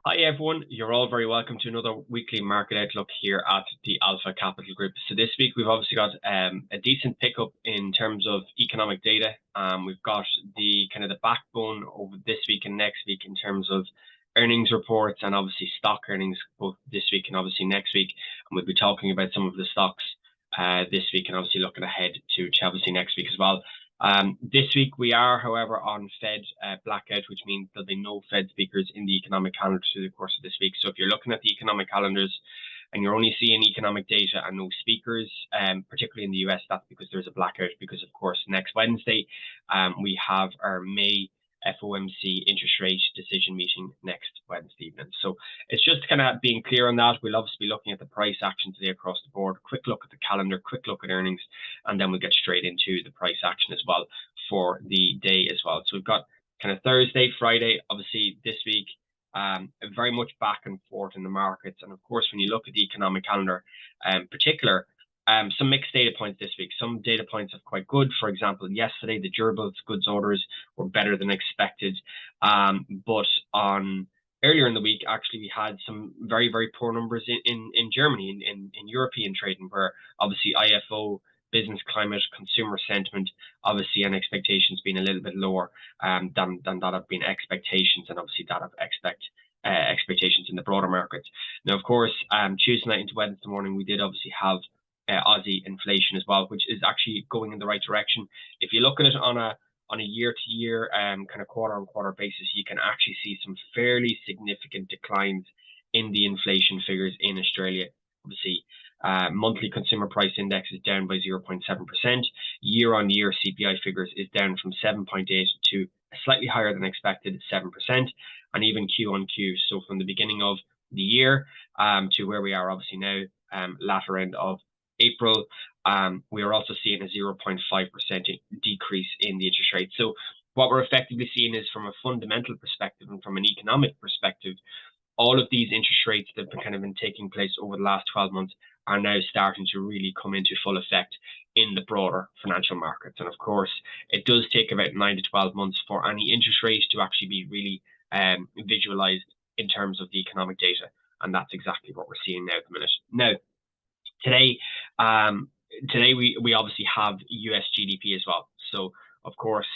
Hi everyone, you're all very welcome to another weekly market outlook here at the Alpha Capital Group. So this week we've obviously got a decent pickup in terms of economic data. We've got the backbone over this week and next week in terms of earnings reports and obviously stock earnings both this week and obviously next week. And we'll be talking about some of the stocks this week and obviously looking ahead to obviously next week as well. This week we are, however, on Fed blackout, which means there'll be no Fed speakers in the economic calendar through the course of this week. So if you're looking at the economic calendars and you're only seeing economic data and no speakers, particularly in the US, that's because there's a blackout, because of course next Wednesday we have our May FOMC interest rate decision meeting next Wednesday evening. So it's just kind of being clear on that. We'll obviously be looking at the price action today across the board, quick look at the calendar, quick look at earnings, and then we'll get straight into the price action as well for the day as well. So we've got kind of Thursday, Friday, obviously this week, very much back and forth in the markets. And of course, when you look at the economic calendar in particular, some mixed data points this week. Some data points are quite good. For example, yesterday, the durables goods orders were better than expected. But earlier in the week, actually, we had some very, very poor numbers in Germany, in European trading, where obviously IFO, business climate, consumer sentiment, obviously, and expectations being a little bit lower than that have been expectations, and obviously that have expectations in the broader markets. Now, of course, Tuesday night into Wednesday morning, we did obviously have Aussie inflation as well, which is actually going in the right direction. If you look at it on a year-to-year kind of quarter-on-quarter basis, you can actually see some fairly significant declines in the inflation figures in Australia. Obviously, monthly consumer price index is down by 0.7%. Year-on-year CPI figures is down from 7.8 to slightly higher than expected, 7%, and even Q-on-Q. So from the beginning of the year to where we are obviously now, latter end of April, we are also seeing a 0.5% decrease in the interest rate. So what we're effectively seeing is, from a fundamental perspective and from an economic perspective, all of these interest rates that have kind of been taking place over the last 12 months are now starting to really come into full effect in the broader financial markets. And of course, it does take about 9 to 12 months for any interest rate to actually be really visualized in terms of the economic data. And that's exactly what we're seeing now at the minute. Now, today we obviously have US GDP as well. So of course,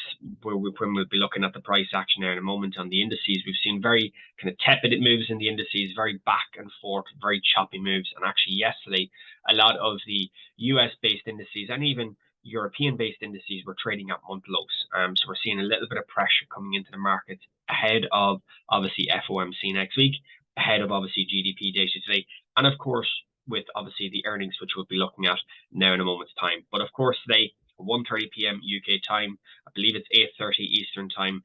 when we'll be looking at the price action there in a moment on the indices, we've seen very kind of tepid moves in the indices, very back and forth, very choppy moves. And actually yesterday, a lot of the US-based indices and even European-based indices were trading at month lows. So we're seeing a little bit of pressure coming into the market ahead of obviously FOMC next week, ahead of obviously GDP data today, and of course with obviously the earnings, which we'll be looking at now in a moment's time. But of course today, 1:30 p.m. UK time, I believe it's 8:30 Eastern time,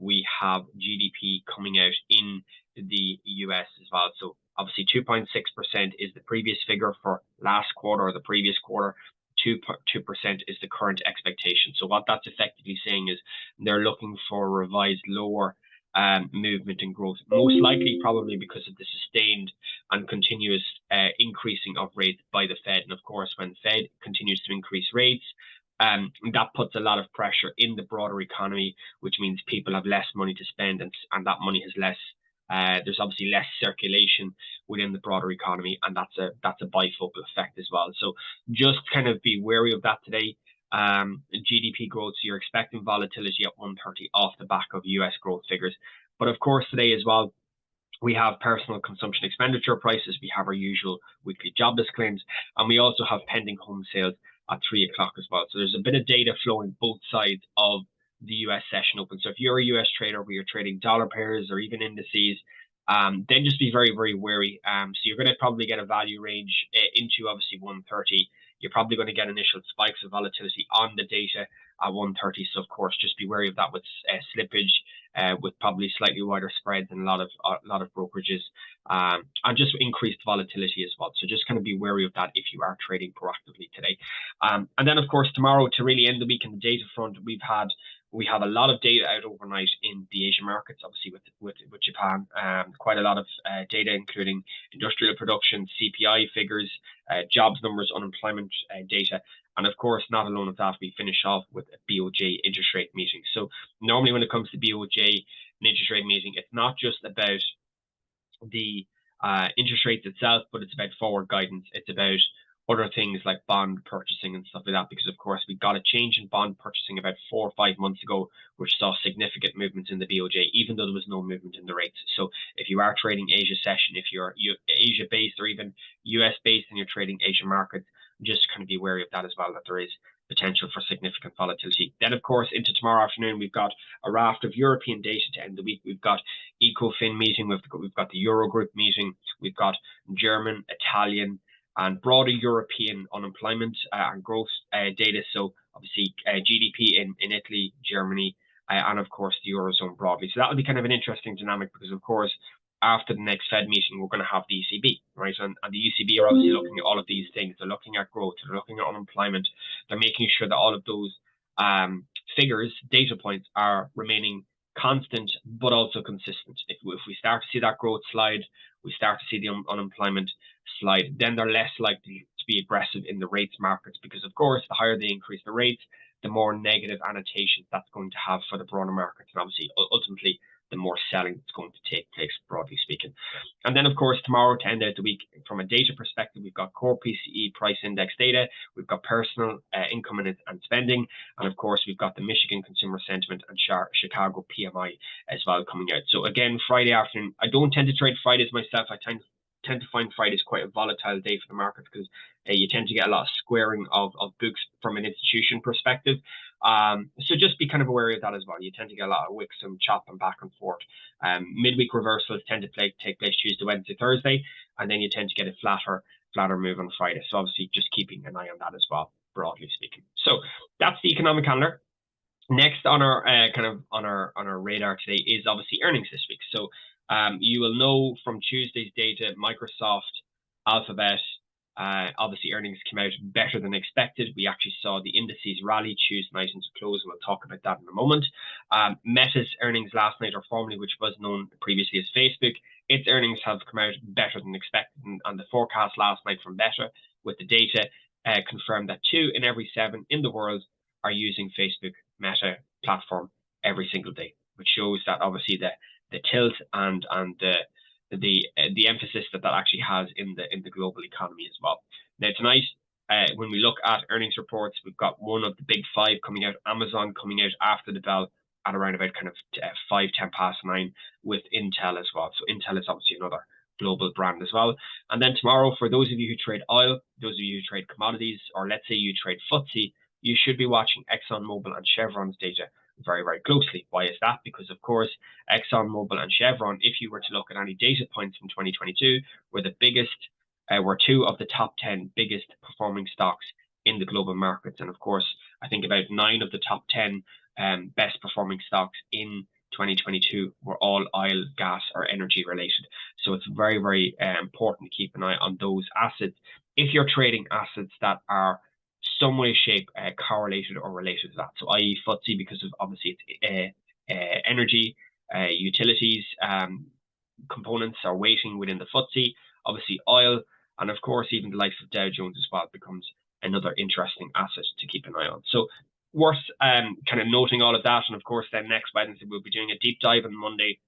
we have GDP coming out in the US as well. So obviously 2.6% is the previous figure for last quarter or the previous quarter. 2% is the current expectation. So what that's effectively saying is they're looking for a revised lower movement in growth, most likely probably because of the sustained and continuous increasing of rates by the Fed. And of course, when the Fed continues to increase rates, that puts a lot of pressure in the broader economy, which means people have less money to spend, and that money has less. There's obviously less circulation within the broader economy, and that's a bifocal effect as well. So just kind of be wary of that today. GDP growth, so you're expecting volatility at 130 off the back of US growth figures. But of course, today as well, we have personal consumption expenditure prices, we have our usual weekly jobless claims, and we also have pending home sales at 3 o'clock as well. So there's a bit of data flowing both sides of the US session open. So if you're a US trader where you're trading dollar pairs or even indices, then just be very, very wary. So you're going to probably get a value range into obviously 130. You're probably going to get initial spikes of volatility on the data at 130. So of course, just be wary of that with slippage, with probably slightly wider spreads and a lot of brokerages, and just increased volatility as well. So just kind of be wary of that if you are trading proactively today. And then of course tomorrow, to really end the week in the data front, we have a lot of data out overnight in the Asian markets, obviously with Japan. Quite a lot of data, including industrial production, CPI figures, jobs numbers, unemployment data. And of course, not alone with that, we finish off with a BOJ interest rate meeting. So normally when it comes to BOJ, an interest rate meeting, it's not just about the interest rates itself, but it's about forward guidance. It's about other things like bond purchasing and stuff like that, because of course we got a change in bond purchasing about 4 or 5 months ago, which saw significant movements in the BOJ, even though there was no movement in the rates. So if you are trading Asia session, if you're Asia based or even US based and you're trading Asian markets, just kind of be wary of that as well, that there is potential for significant volatility. Then, of course, into tomorrow afternoon, we've got a raft of European data to end the week. We've got ECOFIN meeting, we've got the Eurogroup meeting, we've got German, Italian, and broader European unemployment and growth data. So obviously GDP in Italy, Germany, and of course the Eurozone broadly. So that will be kind of an interesting dynamic, because of course after the next Fed meeting, we're going to have the ECB, right? And the ECB are obviously looking at all of these things. They're looking at growth, they're looking at unemployment, they're making sure that all of those figures, data points, are remaining constant but also consistent. If we start to see that growth slide, we start to see the unemployment slide, then they're less likely to be aggressive in the rates markets, because of course the higher they increase the rates, the more negative annotations that's going to have for the broader markets, and obviously ultimately the more selling that's going to take place, broadly speaking. And then of course tomorrow, to end out the week from a data perspective, we've got core PCE price index data, we've got personal income and spending, and of course we've got the Michigan consumer sentiment and Chicago PMI as well coming out. So again, Friday afternoon, I don't tend to trade Fridays myself. I tend to find Fridays quite a volatile day for the market, because you tend to get a lot of squaring of books from an institution perspective. So just be kind of aware of that as well. You tend to get a lot of wicks and chopping back and forth. Midweek reversals tend to take place Tuesday, Wednesday, Thursday, and then you tend to get a flatter move on Friday. So obviously just keeping an eye on that as well, broadly speaking. So that's the economic calendar. Next on our on our radar today is obviously earnings this week. So you will know from Tuesday's data, Microsoft, Alphabet, obviously earnings came out better than expected. We actually saw the indices rally Tuesday night into close, and we'll talk about that in a moment. Meta's earnings last night, or formerly which was known previously as Facebook, its earnings have come out better than expected, and the forecast last night from Meta with the data confirmed that 2 in every 7 in the world are using Facebook Meta platform every single day, which shows that obviously the tilt and the emphasis that actually has in the global economy as well. Now tonight, when we look at earnings reports, we've got one of the big 5 coming out, Amazon coming out after the bell at around about kind of 9:10 with Intel as well. So Intel is obviously another global brand as well. And then tomorrow, for those of you who trade oil, those of you who trade commodities, or let's say you trade FTSE, you should be watching ExxonMobil and Chevron's data very, very closely. Why is that? Because of course, ExxonMobil and Chevron, if you were to look at any data points from 2022, were the biggest, were 2 of the top 10 biggest performing stocks in the global markets. And of course, I think about 9 of the top 10 best performing stocks in 2022 were all oil, gas, or energy related. So it's very, very important to keep an eye on those assets if you're trading assets that are some way, shape, correlated or related to that. So i.e. FTSE, because of obviously it's energy, utilities, components are weighting within the FTSE, obviously oil, and of course even the likes of Dow Jones as well becomes another interesting asset to keep an eye on. So worth kind of noting all of that. And of course then next Wednesday we'll be doing a deep dive on Monday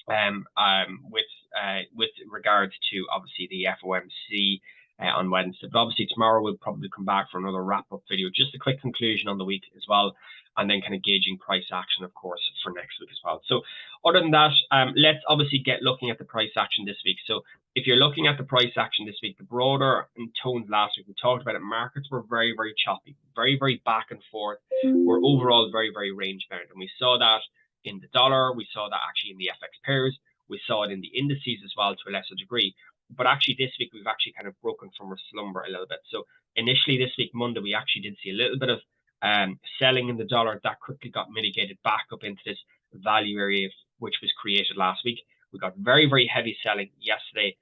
with regards to obviously the FOMC on Wednesday. But obviously tomorrow we'll probably come back for another wrap-up video, just a quick conclusion on the week as well, and then kind of gauging price action, of course, for next week as well. So other than that, let's obviously get looking at the price action this week. So if you're looking at the price action this week, the broader tones last week, we talked about it, markets were very, very choppy, very, very back and forth. We're overall very, very range bound. And we saw that in the dollar, we saw that actually in the FX pairs, we saw it in the indices as well to a lesser degree. But actually this week, we've actually kind of broken from our slumber a little bit. So initially this week, Monday, we actually did see a little bit of selling in the dollar that quickly got mitigated back up into this value area, which was created last week. We got very, very heavy selling yesterday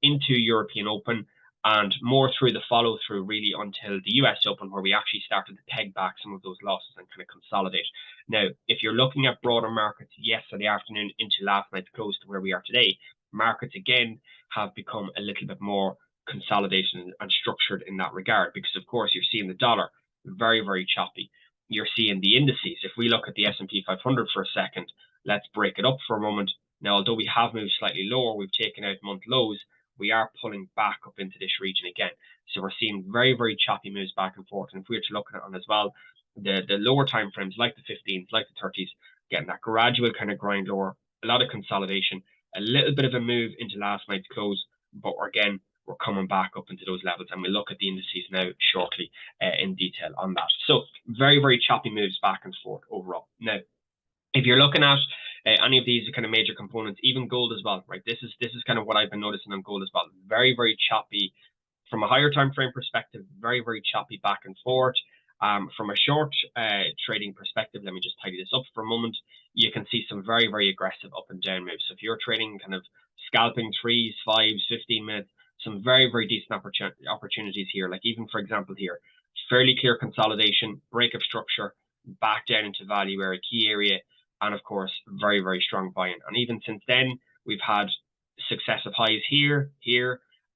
into European Open, and more through the follow through really until the US Open, where we actually started to peg back some of those losses and kind of consolidate. Now, if you're looking at broader markets yesterday afternoon into last night's close to where we are today, markets again have become a little bit more consolidated and structured in that regard, because of course you're seeing the dollar very, very choppy. You're seeing the indices. If we look at the S&P 500 for a second, let's break it up for a moment. Now, although we have moved slightly lower, we've taken out month lows, we are pulling back up into this region again. So we're seeing very, very choppy moves back and forth. And if we were to look at it on as well, the lower time frames, like the 15s, like the 30s, getting that gradual kind of grind lower, a lot of consolidation, a little bit of a move into last night's close, but again, we're coming back up into those levels, and we'll look at the indices now shortly in detail on that. So very, very choppy moves back and forth overall. Now, if you're looking at any of these kind of major components, even gold as well, right? This is kind of what I've been noticing on gold as well. Very, very choppy from a higher time frame perspective. Very, very choppy back and forth. From a short trading perspective, let me just tidy this up for a moment. You can see some very, very aggressive up and down moves. So if you're trading kind of scalping 3s, 5s, 15 minutes, some very, very decent opportunities here. Like even, for example, here, fairly clear consolidation, break of structure, back down into value area, key area, and of course, very, very strong buying. And even since then, we've had successive highs here,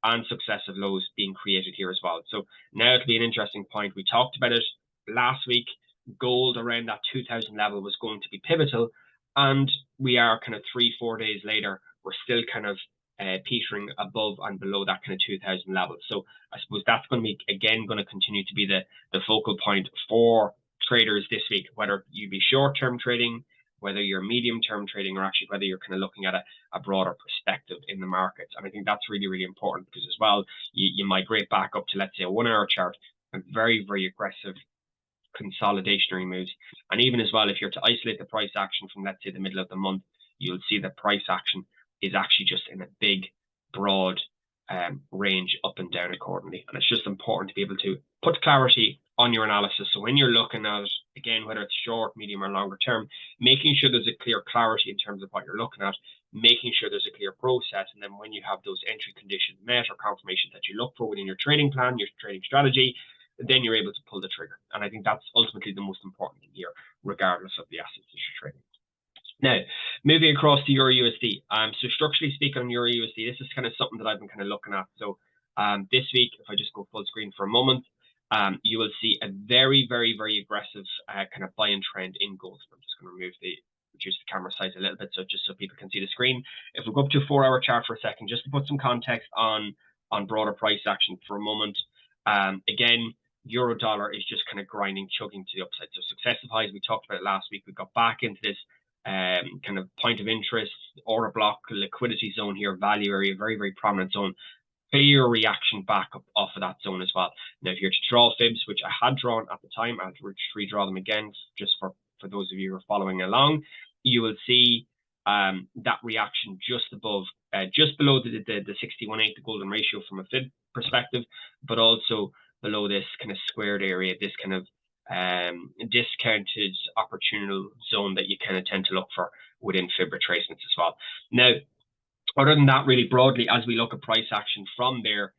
and successive lows being created here as well. So now it'll be an interesting point. We talked about it last week. Gold around that 2000 level was going to be pivotal, and we are kind of 3-4 days later, we're still kind of petering above and below that kind of 2000 level. So I suppose that's going to be, again, going to continue to be the focal point for traders this week, whether you be short-term trading, whether you're medium-term trading, or actually whether you're kind of looking at a broader perspective in the markets. And I think that's really, really important, because as well, you migrate back up to, let's say, a 1 hour chart, and very, very aggressive consolidationary moves. And even as well, if you're to isolate the price action from, let's say, the middle of the month, you'll see the price action is actually just in a big, broad range up and down accordingly. And it's just important to be able to put clarity on your analysis. So when you're looking at it, again, whether it's short, medium, or longer term, making sure there's a clear clarity in terms of what you're looking at, making sure there's a clear process, and then when you have those entry conditions met or confirmations that you look for within your trading plan, your trading strategy, then you're able to pull the trigger. And I think that's ultimately the most important thing here, regardless of the assets that you're trading. Now, moving across to EURUSD. So structurally speaking on EURUSD, this is kind of something that I've been kind of looking at. So this week, if I just go full screen for a moment, you will see a very, very, very aggressive kind of buy-in trend in gold. I'm just going to reduce the camera size a little bit, so just so people can see the screen. If we go up to a 4 hour chart for a second, just to put some context on broader price action for a moment. Again, euro dollar is just kind of grinding, chugging to the upside. So successive highs, we talked about it last week. We got back into this kind of point of interest, order block, liquidity zone here, value area, very, very prominent zone. Clear reaction back up off of that zone as well. Now, if you're to draw fibs, which I had drawn at the time, I'll redraw them again just for those of you who are following along. You will see that reaction just above, just below the 61.8, the golden ratio from a fib perspective, but also below this kind of squared area, this kind of discounted opportunity zone that you kind of tend to look for within fib retracements as well. Now, other than that, really broadly, as we look at price action from there,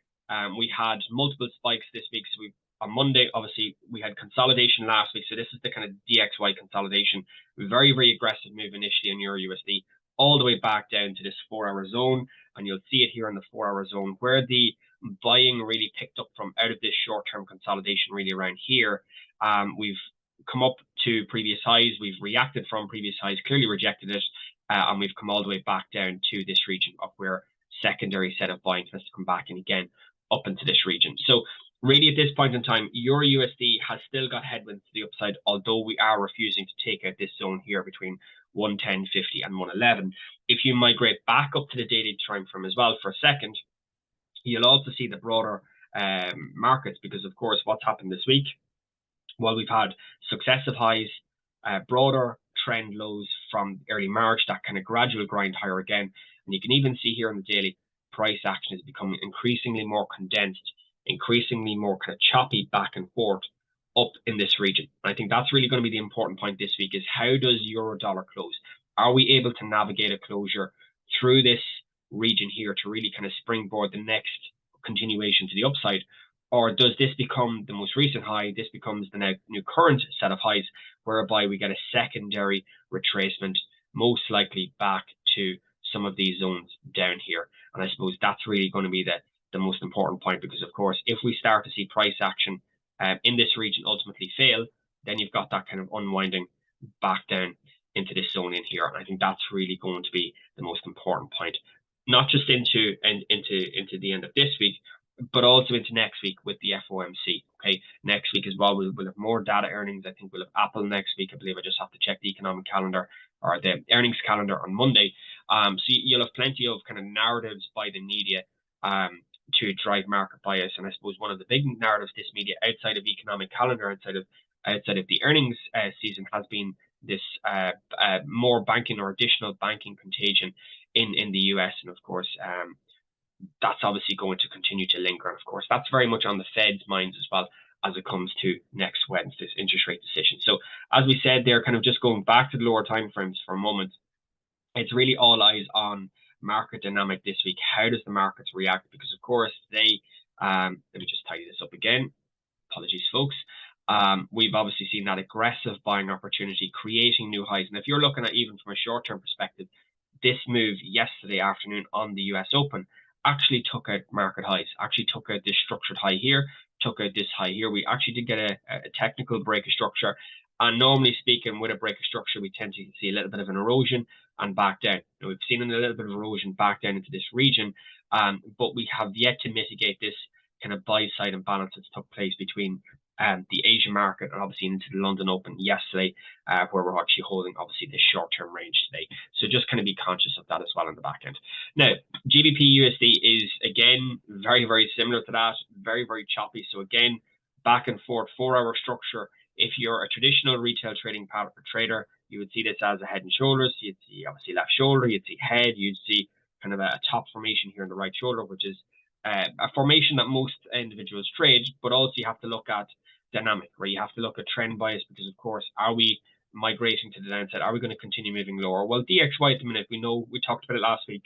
we had multiple spikes this week. So on Monday, obviously, we had consolidation last week. So this is the kind of DXY consolidation. Very, very aggressive move initially in EURUSD, all the way back down to this 4 hour zone. And you'll see it here in the 4 hour zone, where the buying really picked up from out of this short-term consolidation, really around here. We've come up to previous highs. We've reacted from previous highs, clearly rejected it. And we've come all the way back down to this region of where secondary set of buying has to come back in again up into this region. So really at this point in time, EURUSD has still got headwinds to the upside, although we are refusing to take out this zone here between 110.50 and 111. If you migrate back up to the daily time frame as well for a second, you'll also see the broader markets, because of course what's happened this week, while we've had successive highs, broader trend lows from early March, that kind of gradual grind higher again. And you can even see here on the daily, price action is becoming increasingly more condensed, increasingly more kind of choppy back and forth up in this region. And I think that's really going to be the important point this week, is how does euro dollar close? Are we able to navigate a closure through this region here to really kind of springboard the next continuation to the upside? Or does this become the most recent high? This becomes the new current set of highs, whereby we get a secondary retracement, most likely back to some of these zones down here. And I suppose that's really going to be the most important point, because of course, if we start to see price action in this region ultimately fail, then you've got that kind of unwinding back down into this zone in here. And I think that's really going to be the most important point, not just into the end of this week, but also into next week with the FOMC. Okay, next week as well, we'll have more data earnings. I think we'll have Apple next week. I believe I just have to check the economic calendar or the earnings calendar on Monday. So you'll have plenty of kind of narratives by the media to drive market bias. And I suppose one of the big narratives this media outside of economic calendar, outside of the earnings season, has been this more banking or additional banking contagion in the US. And of course, that's obviously going to continue to linger. And of course, that's very much on the Fed's minds as well as it comes to next Wednesday's interest rate decision. So as we said, they're kind of just going back to the lower timeframes for a moment. It's really all eyes on market dynamic this week. How does the markets react? Because of course, today, let me just tidy this up again. Apologies, folks. We've obviously seen that aggressive buying opportunity creating new highs. And if you're looking at even from a short-term perspective, this move yesterday afternoon on the US Open actually took out market highs, actually took out this structured high here, took out this high here. We actually did get a technical break of structure. And normally speaking, with a break of structure, we tend to see a little bit of an erosion and back down. Now, we've seen a little bit of erosion back down into this region, but we have yet to mitigate this kind of buy-side imbalance that's took place between the Asian market and obviously into the London Open yesterday, where we're actually holding obviously this short-term range today. So just kind of be conscious of that as well in the back end. Now, GBPUSD is again very, very similar to that, very, very choppy. So again, back and forth, 4-hour structure. If you're a traditional retail trading pattern trader, you would see this as a head and shoulders. You'd see obviously left shoulder, you'd see head, you'd see kind of a top formation here in the right shoulder, which is a formation that most individuals trade, but also you have to look at dynamic, where you have to look at trend bias, because of course, are we migrating to the downside? Are we going to continue moving lower? Well, DXY at the minute, we know, we talked about it last week,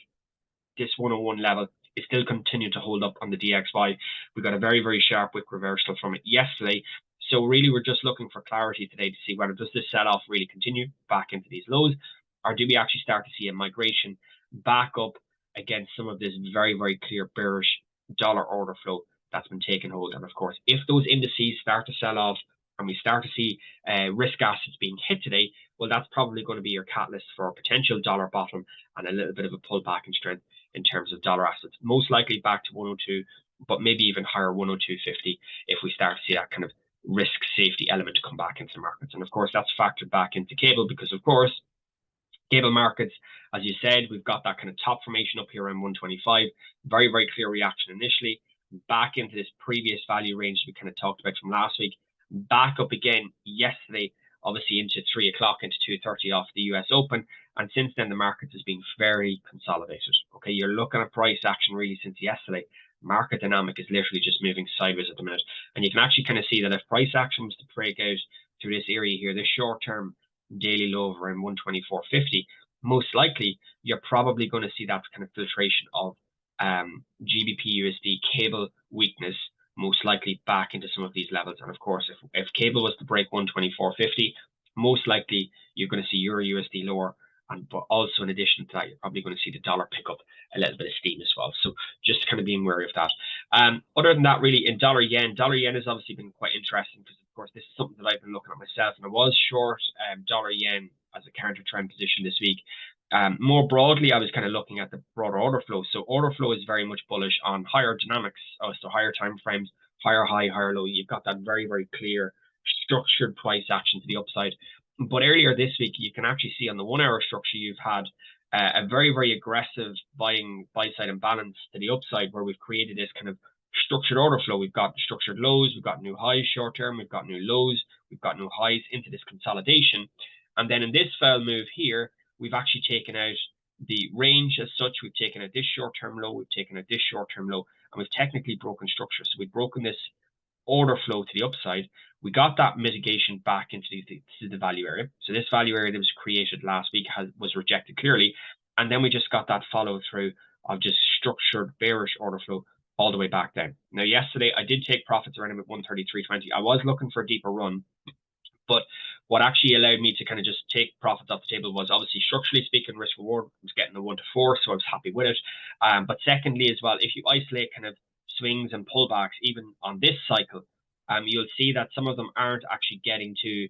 this 101 level is still continuing to hold up on the DXY. We got a very, very sharp wick reversal from it yesterday. So really, we're just looking for clarity today to see whether does this sell-off really continue back into these lows, or do we actually start to see a migration back up against some of this very, very clear bearish dollar order flow that's been taking hold. And of course, if those indices start to sell off and we start to see risk assets being hit today, well, that's probably going to be your catalyst for a potential dollar bottom and a little bit of a pullback in strength in terms of dollar assets, most likely back to 102, but maybe even higher 102.50 if we start to see that kind of risk safety element come back into the markets. And of course, that's factored back into cable, because of course, cable markets, as you said, we've got that kind of top formation up here around 125, very, very clear reaction initially, back into this previous value range we kind of talked about from last week, back up again yesterday, obviously into 3 o'clock, into 2:30 off the US Open. And since then, the markets has been very consolidated. Okay, you're looking at price action really since yesterday. Market dynamic is literally just moving sideways at the minute. And you can actually kind of see that if price action was to break out through this area here, this short-term daily low of around 124.50, most likely you're probably going to see that kind of filtration of GBPUSD cable weakness, most likely back into some of these levels. And of course, if cable was to break 124.50, most likely you're going to see EURUSD lower. But also in addition to that, you're probably going to see the dollar pick up a little bit of steam as well. So just kind of being wary of that. Other than that, really, in dollar yen has obviously been quite interesting, because of course this is something that I've been looking at myself, and I was short dollar yen as a counter trend position this week. More broadly, I was kind of looking at the broader order flow. So order flow is very much bullish on higher dynamics, so higher time frames, higher high, higher low. You've got that very, very clear structured price action to the upside. But earlier this week, you can actually see on the 1-hour structure, you've had a very, very aggressive buy-side imbalance to the upside, where we've created this kind of structured order flow. We've got structured lows, we've got new highs short-term, we've got new lows, we've got new highs into this consolidation. And then in this fell move here, we've actually taken out the range as such. We've taken out this short-term low, we've taken out this short-term low, and we've technically broken structure. So we've broken this order flow to the upside. We got that mitigation back into the value area. So this value area that was created last week was rejected clearly. And then we just got that follow through of just structured bearish order flow all the way back down. Now, yesterday, I did take profits around about 133.20. I was looking for a deeper run, but what actually allowed me to kind of just take profits off the table was obviously structurally speaking, risk reward was getting the 1 to 4, so I was happy with it. But secondly, as well, if you isolate kind of swings and pullbacks, even on this cycle, you'll see that some of them aren't actually getting to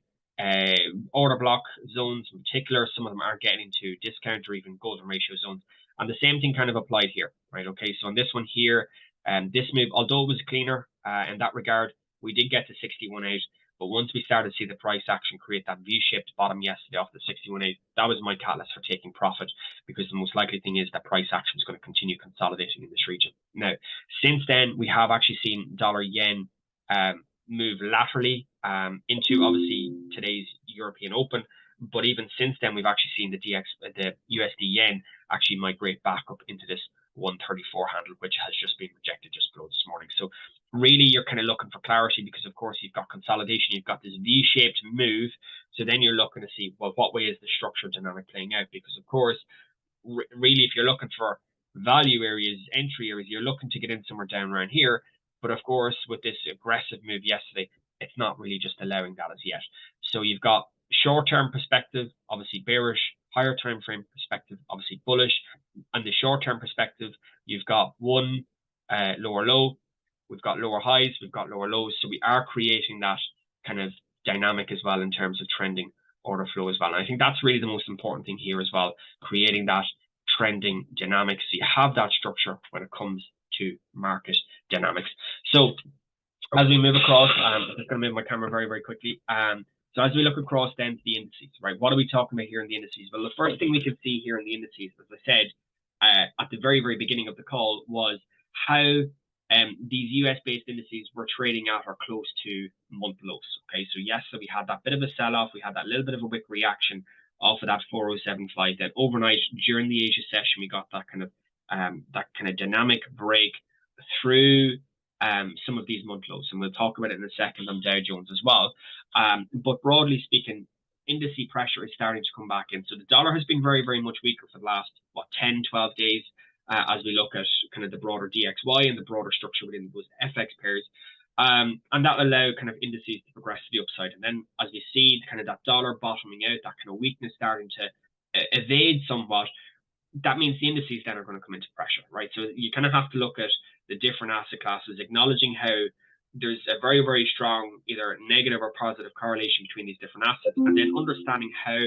order block zones in particular. Some of them aren't getting into discount or even golden ratio zones. And the same thing kind of applied here, right? Okay, so on this one here, this move, although it was cleaner in that regard, we did get to 61.8. But once we started to see the price action create that V-shaped bottom yesterday off the 61.8, that was my catalyst for taking profit, because the most likely thing is that price action is going to continue consolidating in this region. Now, since then, we have actually seen dollar yen move laterally into obviously today's European Open. But even since then, we've actually seen the USD yen actually migrate back up into this 134 handle, which has just been rejected just below this morning. So really, you're kind of looking for clarity, because of course you've got consolidation, you've got this V-shaped move. So then you're looking to see, well, what way is the structural dynamic playing out? Because of course, really, if you're looking for value areas, entry areas, you're looking to get in somewhere down around here. But of course, with this aggressive move yesterday, it's not really just allowing that as yet. So you've got short-term perspective, obviously bearish, higher time frame perspective, obviously bullish. And the short-term perspective, you've got one lower low, we've got lower highs, we've got lower lows. So we are creating that kind of dynamic as well in terms of trending order flow as well. And I think that's really the most important thing here as well, creating that trending dynamics. So you have that structure when it comes to market dynamics. So as we move across, I'm just going to move my camera very, very quickly. So as we look across then to the indices, right, what are we talking about here in the indices? Well, the first thing we can see here in the indices, as I said at the very, very beginning of the call, was how these US-based indices were trading at or close to month lows. Okay, so yes, so we had that bit of a sell-off, we had that little bit of a wick reaction off of that 407.5. Then overnight during the Asia session, we got that kind of dynamic break through some of these month lows, and we'll talk about it in a second on Dow Jones as well. But broadly speaking, indice pressure is starting to come back in. So the dollar has been very, very much weaker for the last 10, 12 days. As we look at kind of the broader DXY and the broader structure within those FX pairs. And that will allow kind of indices to progress to the upside. And then as we see kind of that dollar bottoming out, that kind of weakness starting to evade somewhat, that means the indices then are going to come into pressure, right? So you kind of have to look at the different asset classes, acknowledging how there's a very, very strong either negative or positive correlation between these different assets, and then understanding how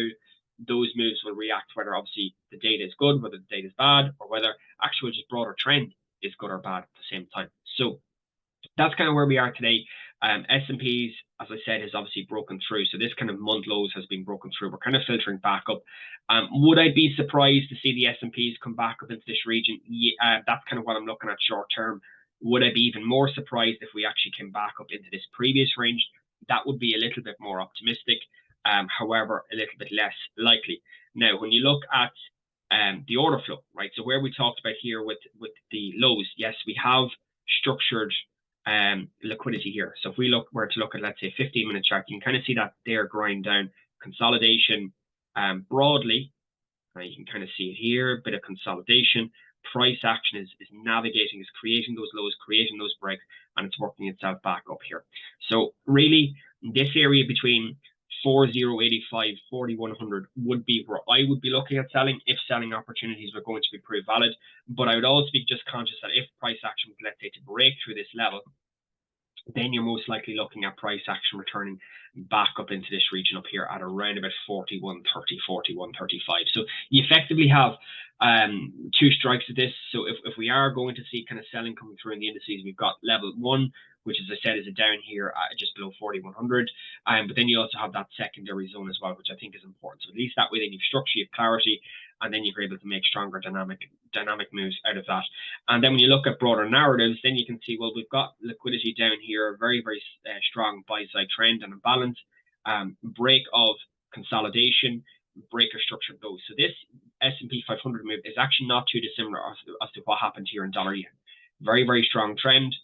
those moves will react, whether obviously the data is good, whether the data is bad, or whether actual just broader trend is good or bad at the same time. So that's kind of where we are today. S&Ps, as I said, has obviously broken through. So this kind of month lows has been broken through. We're kind of filtering back up. Would I be surprised to see the S&Ps come back up into this region? Yeah, that's kind of what I'm looking at short term. Would I be even more surprised if we actually came back up into this previous range? That would be a little bit more optimistic. However, a little bit less likely. Now, when you look at the order flow, right? So where we talked about here with the lows, yes, we have structured liquidity here. So if we were to look at, let's say, 15-minute chart, you can kind of see that there grind down consolidation broadly. You can kind of see it here, a bit of consolidation. Price action is navigating, is creating those lows, creating those breaks, and it's working itself back up here. So really, this area between 4085, 4100 would be where I would be looking at selling if selling opportunities were going to be proved valid. But I would also be just conscious that if price action was, let's say, to break through this level, then you're most likely looking at price action returning back up into this region up here at around about 4130, 4135. So you effectively have two strikes of this. So if we are going to see kind of selling coming through in the indices, we've got level one, which, as I said, is a down here just below 4100. But then you also have that secondary zone as well, which I think is important. So at least that way, then you've structure, you have clarity, and then you're able to make stronger dynamic moves out of that. And then when you look at broader narratives, then you can see, well, we've got liquidity down here, a very, very strong buy-side trend and a balance, break of consolidation, break of structured lows. So this S&P 500 move is actually not too dissimilar as to what happened here in dollar yen. Very, very strong trend,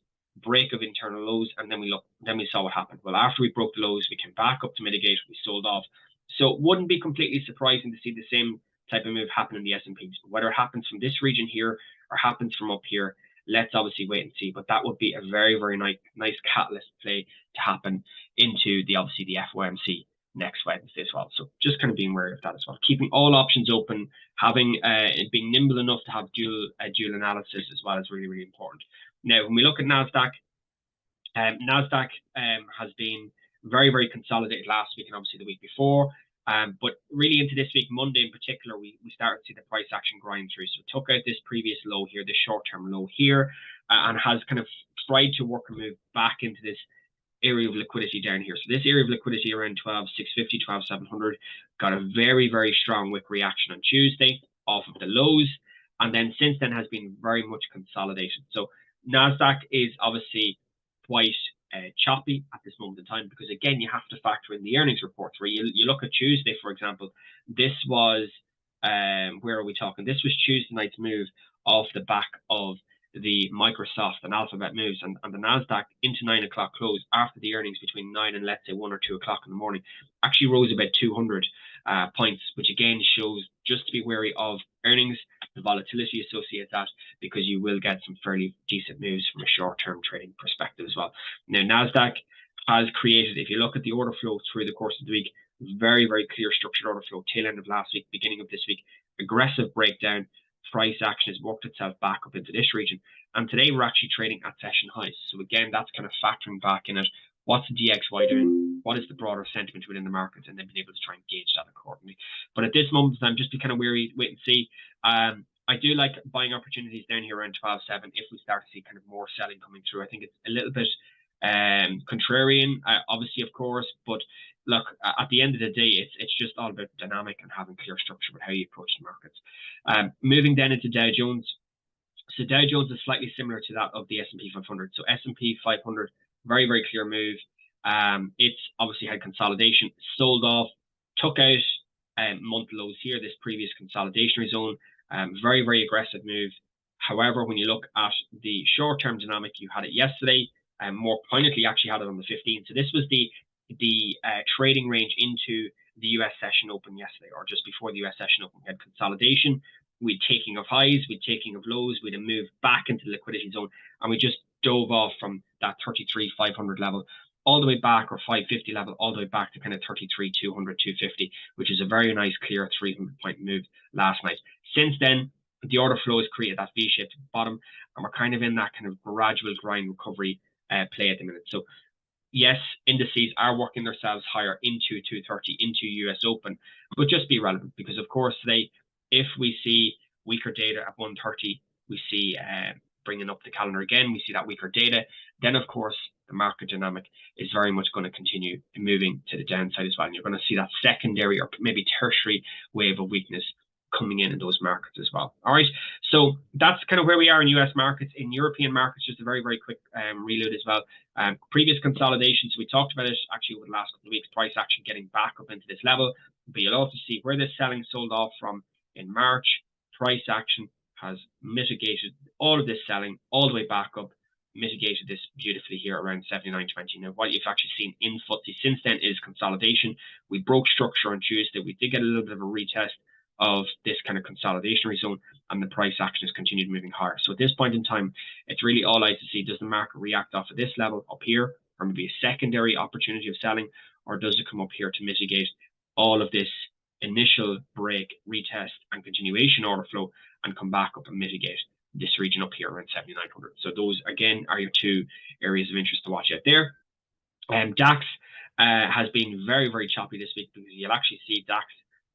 break of internal lows, and then we saw what happened. Well, after we broke the lows, we came back up to mitigate, we sold off. So it wouldn't be completely surprising to see the same type of move happen in the S&Ps. Whether it happens from this region here or happens from up here, let's obviously wait and see. But that would be a very, very nice catalyst play to happen into the FOMC next Wednesday as well. So just kind of being wary of that as well. Keeping all options open, having being nimble enough to have dual analysis as well is really, really important. Now, when we look at Nasdaq, Nasdaq has been very, very consolidated last week and obviously the week before. But really into this week, Monday in particular, we started to see the price action grind through. So it took out this previous low here, this short-term low here, and has kind of tried to work a move back into this area of liquidity down here. So this area of liquidity around 12,650, 12,700 got a very, very strong wick reaction on Tuesday off of the lows, and then since then has been very much consolidation. So Nasdaq is obviously quite choppy at this moment in time, because again, you have to factor in the earnings reports. Where you look at Tuesday, for example, this was where are we talking? This was Tuesday night's move off the back of the Microsoft and Alphabet moves, and the Nasdaq into 9 o'clock close after the earnings between 9 and let's say 1 or 2 o'clock in the morning actually rose about 200 points, which again shows just to be wary of earnings, the volatility associated with that, because you will get some fairly decent moves from a short-term trading perspective as well. Now, Nasdaq has created, if you look at the order flow through the course of the week, very, very clear structured order flow, tail end of last week, beginning of this week, aggressive breakdown, price action has worked itself back up into this region. And today we're actually trading at session highs. So again, that's kind of factoring back in it. What's the DXY doing? What is the broader sentiment within the markets? And then being able to try and gauge that accordingly. But at this moment in time, just be kind of wary, wait and see. I do like buying opportunities down here around 12.7 if we start to see kind of more selling coming through. I think it's a little bit contrarian, obviously, of course, but look, at the end of the day, it's just all about dynamic and having clear structure with how you approach the markets. Moving then into Dow Jones. So Dow Jones is slightly similar to that of the S&P 500. So S&P 500, very, very clear move. It's obviously had consolidation, sold off, took out month lows here, this previous consolidationary zone. Very, very aggressive move. However, when you look at the short-term dynamic, you had it yesterday, and more poignantly actually had it on the 15th. So this was the trading range into the US session open yesterday, or just before the US session open. We had consolidation, we'd taking of highs, we'd taking of lows, we'd have moved back into the liquidity zone, and we just dove off from that 33,500 level all the way back, or 550 level, all the way back to kind of 33,200, 250, which is a very nice clear 300-point move last night. Since then, the order flow has created that V-shaped bottom, and we're kind of in that kind of gradual grind recovery play at the minute. So yes, indices are working themselves higher into 230, into US Open, but just be relevant, because of course today, if we see weaker data at 130, we see bringing up the calendar again, we see that weaker data, then of course the market dynamic is very much going to continue moving to the downside as well. And you're going to see that secondary or maybe tertiary wave of weakness coming in those markets as well. All right, so that's kind of where we are in US markets. In European markets, just a very, very quick reload as well. Previous consolidations, we talked about it actually over the last couple of weeks, price action getting back up into this level, but you'll also see where this selling sold off from in March. Price action has mitigated all of this selling all the way back up, mitigated this beautifully here around 79.20. Now, what you've actually seen in FTSE since then is consolidation. We broke structure on Tuesday. We did get a little bit of a retest of this kind of consolidationary zone, and the price action has continued moving higher. So at this point in time, it's really all out to see, does the market react off of this level up here, or maybe a secondary opportunity of selling, or does it come up here to mitigate all of this initial break, retest, and continuation order flow, and come back up and mitigate this region up here around 7,900. So those, again, are your two areas of interest to watch out there. DAX has been very, very choppy this week, because you'll actually see DAX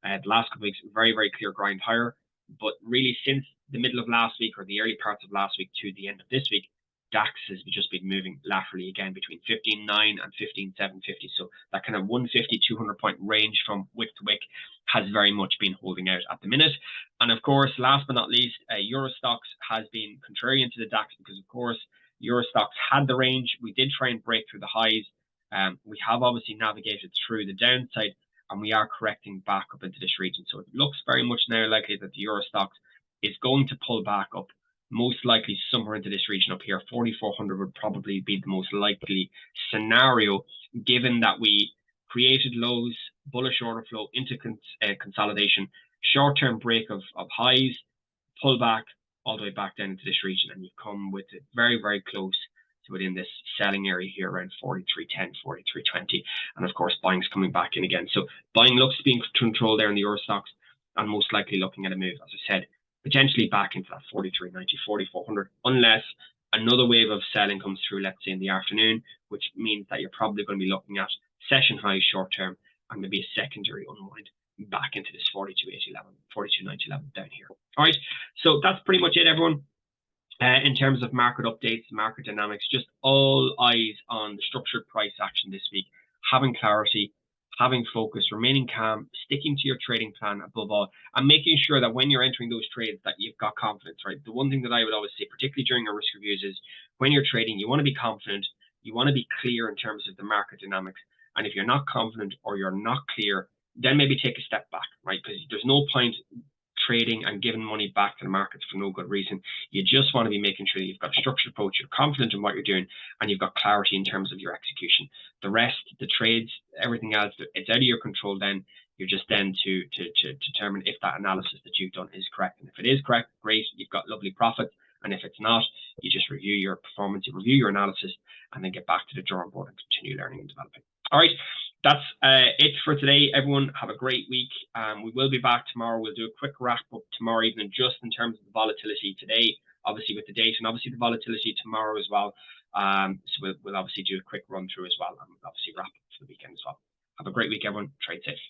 the last couple of weeks, very, very clear grind higher. But really, since the middle of last week, or the early parts of last week to the end of this week, DAX has just been moving laterally again between 15.9 and 15.750. So that kind of 150, 200 point range from wick to wick has very much been holding out at the minute. And of course, last but not least, EUROSTOXX has been contrarian to the DAX, because of course, EUROSTOXX had the range. We did try and break through the highs. We have obviously navigated through the downside, and we are correcting back up into this region. So it looks very much now likely that the EUROSTOXX is going to pull back up, most likely somewhere into this region up here. 4,400 would probably be the most likely scenario, given that we created lows, bullish order flow into consolidation, short-term break of highs, pull back all the way back down into this region, and you've come with it very, very close to within this selling area here around 43.10, 43.20, and of course buying's coming back in again. So buying looks to be in control there in the EUROSTOXX, and most likely looking at a move, as I said, potentially back into that 43.90, 4,400, unless another wave of selling comes through, let's say in the afternoon, which means that you're probably going to be looking at session highs short term, and maybe a secondary unwind back into this 42.80 level, 42.90 level down here. All right, so that's pretty much it, everyone. In terms of market updates, market dynamics, just all eyes on the structured price action this week, having clarity, having focus, remaining calm, sticking to your trading plan above all, and making sure that when you're entering those trades that you've got confidence, right? The one thing that I would always say, particularly during our risk reviews, is when you're trading, you want to be confident, you want to be clear in terms of the market dynamics. And if you're not confident or you're not clear, then maybe take a step back, right? Because there's no point trading and giving money back to the markets for no good reason. You just want to be making sure that you've got a structured approach, you're confident in what you're doing, and you've got clarity in terms of your execution. The rest, the trades, everything else, it's out of your control. Then you're just then to determine if that analysis that you've done is correct. And if it is correct, great, you've got lovely profits. And if it's not, you just review your performance, you review your analysis, and then get back to the drawing board and continue learning and developing. All right, that's it for today, everyone. Have a great week. We will be back tomorrow. We'll do a quick wrap up tomorrow evening, just in terms of the volatility today, obviously with the date, and obviously the volatility tomorrow as well. So we'll obviously do a quick run through as well, and we'll obviously wrap up for the weekend as well. Have a great week, everyone. Trade safe.